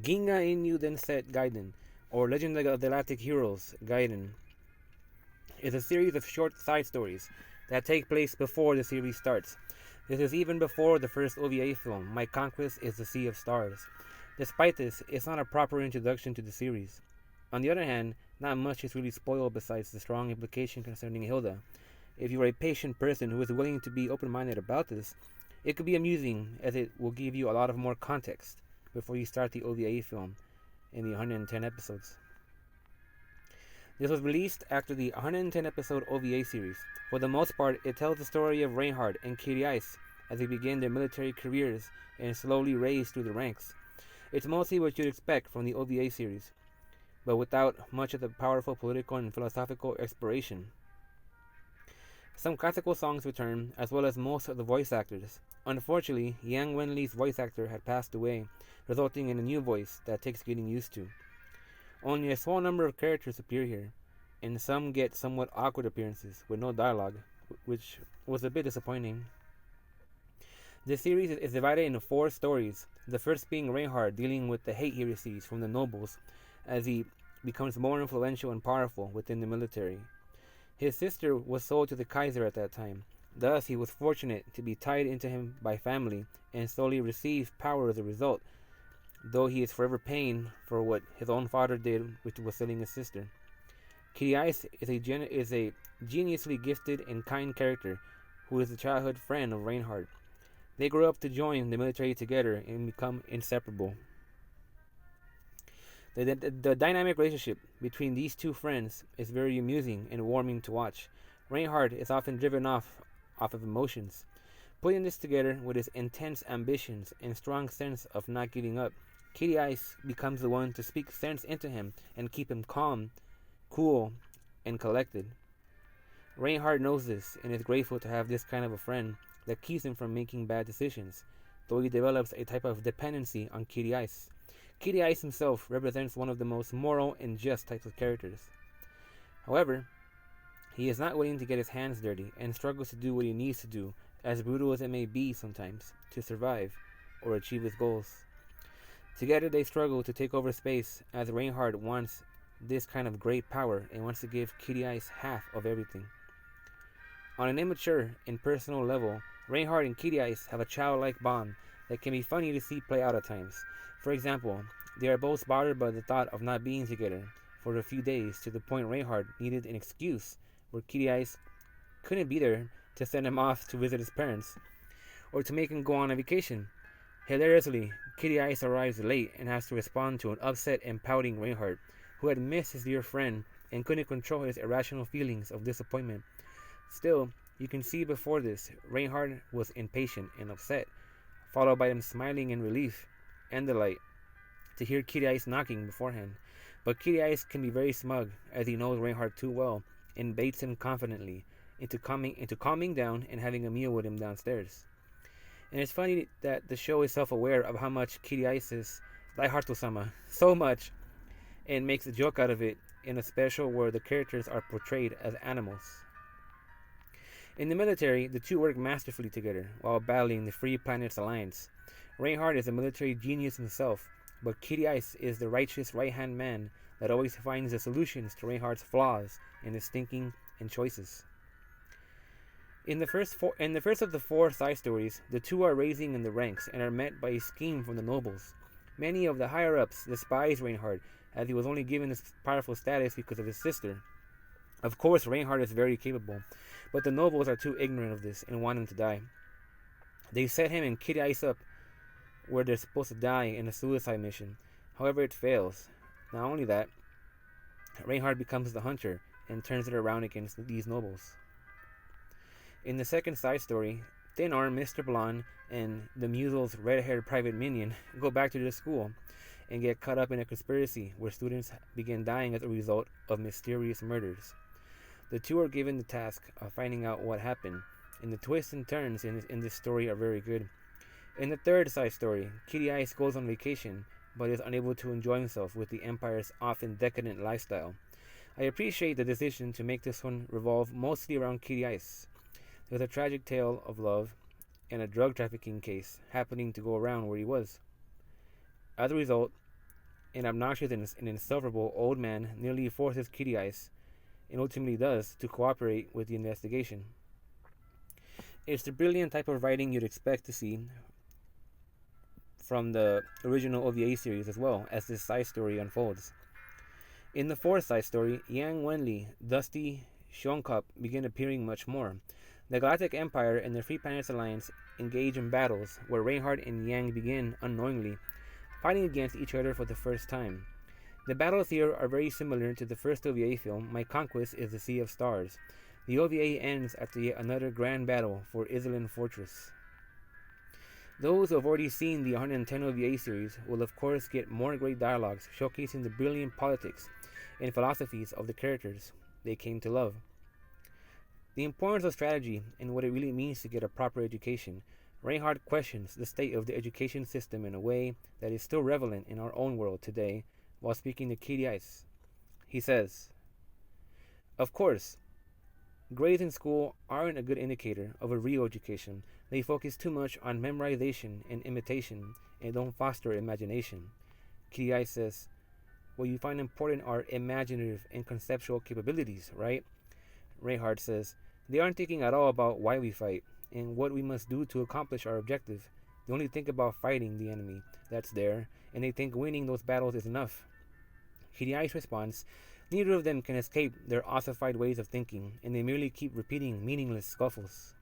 Ginga Inu Denset Gaiden, or Legend of the Galactic Heroes Gaiden, is a series of short side stories that take place before the series starts. This is even before the first OVA film, My Conquest is the Sea of Stars. Despite this, it's not a proper introduction to the series. On the other hand, not much is really spoiled besides the strong implication concerning Hilda. If you are a patient person who is willing to be open-minded about this, it could be amusing as it will give you a lot of more context before you start the OVA film in the 110 episodes. This was released after the 110 episode OVA series. For the most part, it tells the story of Reinhardt and Kitty Ice as they begin their military careers and slowly raise through the ranks. It's mostly what you'd expect from the OVA series, but without much of the powerful political and philosophical exploration. Some classical songs return, as well as most of the voice actors. Unfortunately, Yang Wenli's voice actor had passed away, resulting in a new voice that takes getting used to. Only a small number of characters appear here, and some get somewhat awkward appearances with no dialogue, which was a bit disappointing. This series is divided into 4 stories, the first being Reinhardt dealing with the hate he receives from the nobles as he becomes more influential and powerful within the military. His sister was sold to the Kaiser at that time, thus he was fortunate to be tied into him by family and slowly receive power as a result, though he is forever paying for what his own father did, which was selling his sister. Kitty Ice is a geniusly gifted and kind character who is a childhood friend of Reinhardt. They grow up to join the military together and become inseparable. The dynamic relationship between these two friends is very amusing and warming to watch. Reinhardt is often driven off of emotions. Putting this together with his intense ambitions and strong sense of not giving up, Kitty Ice becomes the one to speak sense into him and keep him calm, cool, and collected. Reinhardt knows this and is grateful to have this kind of a friend that keeps him from making bad decisions, though he develops a type of dependency on Kitty Ice. Kitty Ice himself represents one of the most moral and just types of characters. However, he is not willing to get his hands dirty and struggles to do what he needs to do, as brutal as it may be sometimes, to survive or achieve his goals. Together they struggle to take over space as Reinhardt wants this kind of great power and wants to give Kitty Ice half of everything. On an immature and personal level, Reinhardt and Kitty Ice have a childlike bond that can be funny to see play out at times. For example, they are both bothered by the thought of not being together for a few days, to the point Reinhardt needed an excuse where Kitty Ice couldn't be there to send him off to visit his parents or to make him go on a vacation. Hilariously, Kitty Ice arrives late and has to respond to an upset and pouting Reinhardt, who had missed his dear friend and couldn't control his irrational feelings of disappointment. Still, you can see before this, Reinhardt was impatient and upset, followed by him smiling in relief and delight to hear Kitty Ice knocking beforehand. But Kitty Ice can be very smug, as he knows Reinhardt too well, and baits him confidently into calming down and having a meal with him downstairs. And it's funny that the show is self-aware of how much Kitty Ice is like Harto-sama, so much, and makes a joke out of it in a special where the characters are portrayed as animals. In the military, the two work masterfully together while battling the Free Planets Alliance. Reinhardt is a military genius himself, but Kitty Ice is the righteous right-hand man that always finds the solutions to Reinhardt's flaws and his thinking and choices. In the first of the 4 side stories, the two are raising in the ranks and are met by a scheme from the nobles. Many of the higher-ups despise Reinhardt, as he was only given this powerful status because of his sister. Of course, Reinhardt is very capable, but the nobles are too ignorant of this and want him to die. They set him and Kitty Ice up where they're supposed to die in a suicide mission. However, it fails. Not only that, Reinhardt becomes the hunter and turns it around against these nobles. In the second side story, Thin Arm, Mr. Blonde, and the Musel's red-haired private minion go back to their school and get caught up in a conspiracy where students begin dying as a result of mysterious murders. The two are given the task of finding out what happened, and the twists and turns in this story are very good. In the third side story, Kitty Ice goes on vacation, but is unable to enjoy himself with the Empire's often decadent lifestyle. I appreciate the decision to make this one revolve mostly around Kitty Ice. There's a tragic tale of love and a drug trafficking case happening to go around where he was. As a result, an obnoxious and insufferable old man nearly forces Kitty Ice, and ultimately does, to cooperate with the investigation. It's the brilliant type of writing you'd expect to see from the original OVA series as well as this side story unfolds. In the fourth side story, Yang Wenli, Dusty, Shonkup begin appearing much more. The Galactic Empire and the Free Planets Alliance engage in battles where Reinhardt and Yang begin, unknowingly, fighting against each other for the first time. The battles here are very similar to the first OVA film, My Conquest is the Sea of Stars. The OVA ends after yet another grand battle for Isilin Fortress. Those who have already seen the 110 OVA series will of course get more great dialogues showcasing the brilliant politics and philosophies of the characters they came to love. The importance of strategy and what it really means to get a proper education. Reinhardt questions the state of the education system in a way that is still relevant in our own world today while speaking to Kitty Ice. He says, "Of course, grades in school aren't a good indicator of a real education. They focus too much on memorization and imitation and don't foster imagination." Kitty Ice says, "What you find important are imaginative and conceptual capabilities, right?" Reinhardt says, "They aren't thinking at all about why we fight and what we must do to accomplish our objective. They only think about fighting the enemy that's there, and they think winning those battles is enough." Kitty Ice responds, "Neither of them can escape their ossified ways of thinking, and they merely keep repeating meaningless scuffles."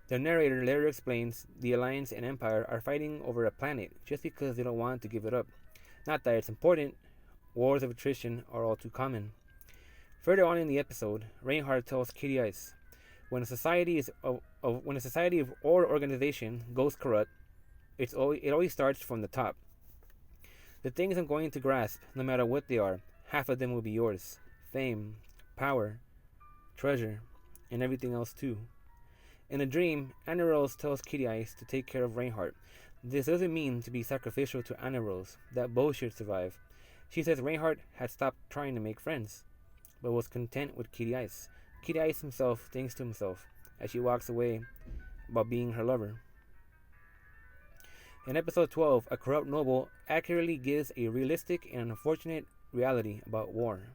The narrator later explains the Alliance and Empire are fighting over a planet just because they don't want to give it up. Not that it's important. Wars of attrition are all too common. Further on in the episode, Reinhardt tells Kitty Ice, when a society or organization goes corrupt, it always starts from the top. The things I'm going to grasp, no matter what they are, half of them will be yours. Fame, power, treasure, and everything else too. In a dream, Anna Rose tells Kitty Ice to take care of Reinhardt. This doesn't mean to be sacrificial to Anna Rose, that both should survive. She says Reinhardt had stopped trying to make friends, but was content with Kitty Ice. Kitty Ice himself thinks to himself as she walks away about being her lover. In episode 12, a corrupt noble accurately gives a realistic and unfortunate reality about war.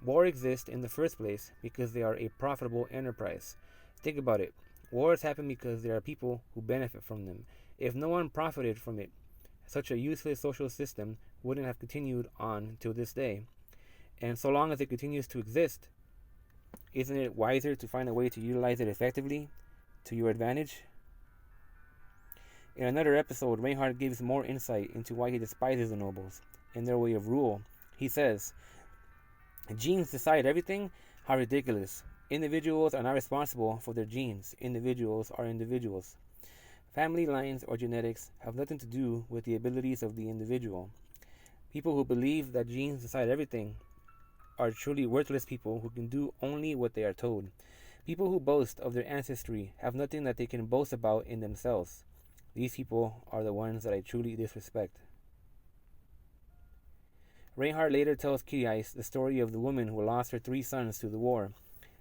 War exists in the first place because they are a profitable enterprise. Think about it. Wars happen because there are people who benefit from them. If no one profited from it, such a useless social system wouldn't have continued on till this day. And so long as it continues to exist, isn't it wiser to find a way to utilize it effectively to your advantage? In another episode, Reinhardt gives more insight into why he despises the nobles and their way of rule. He says, "Genes decide everything? How ridiculous. Individuals are not responsible for their genes. Individuals are individuals. Family lines or genetics have nothing to do with the abilities of the individual. People who believe that genes decide everything are truly worthless people who can do only what they are told. People who boast of their ancestry have nothing that they can boast about in themselves. These people are the ones that I truly disrespect." Reinhardt later tells Kitty Ice the story of the woman who lost her 3 sons to the war.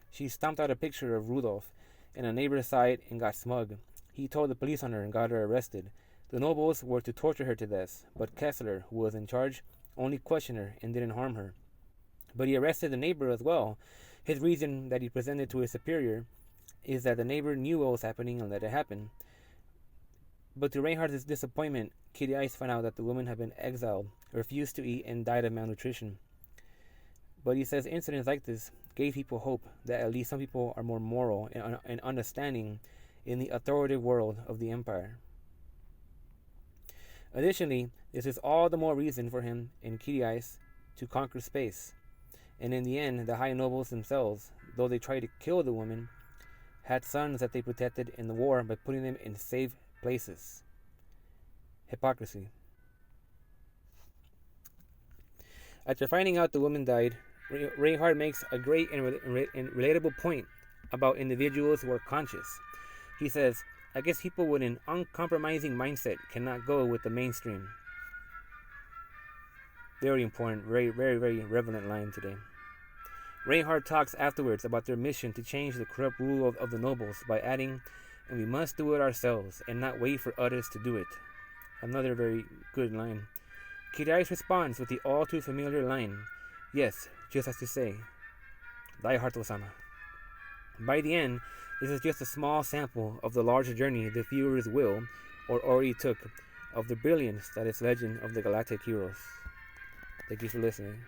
She stomped out a picture of Rudolph, and a neighbor saw it and got smug. He told the police on her and got her arrested. The nobles were to torture her to death, but Kessler, who was in charge, only questioned her and didn't harm her. But he arrested the neighbor as well. His reason that he presented to his superior is that the neighbor knew what was happening and let it happen. But to Reinhardt's disappointment, Kitty Ice found out that the woman had been exiled, refused to eat, and died of malnutrition. But he says incidents like this gave people hope that at least some people are more moral and understanding in the authoritative world of the Empire. Additionally, this is all the more reason for him and Kitty Ice to conquer space. And in the end, the high nobles themselves, though they tried to kill the woman, had sons that they protected in the war by putting them in safe places. Hypocrisy. After finding out the woman died, Reinhardt makes a great and relatable point about individuals who are conscious. He says, "I guess people with an uncompromising mindset cannot go with the mainstream." Very important, very, very, very relevant line today. Reinhardt talks afterwards about their mission to change the corrupt rule of the nobles by adding, "And we must do it ourselves and not wait for others to do it." Another very good line. Kirai's responds with the all too familiar line, "Yes, just as you say. Dai Harto-sama." By the end, this is just a small sample of the larger journey the viewers will, or already took, of the brilliance that is Legend of the Galactic Heroes. Thank you for listening.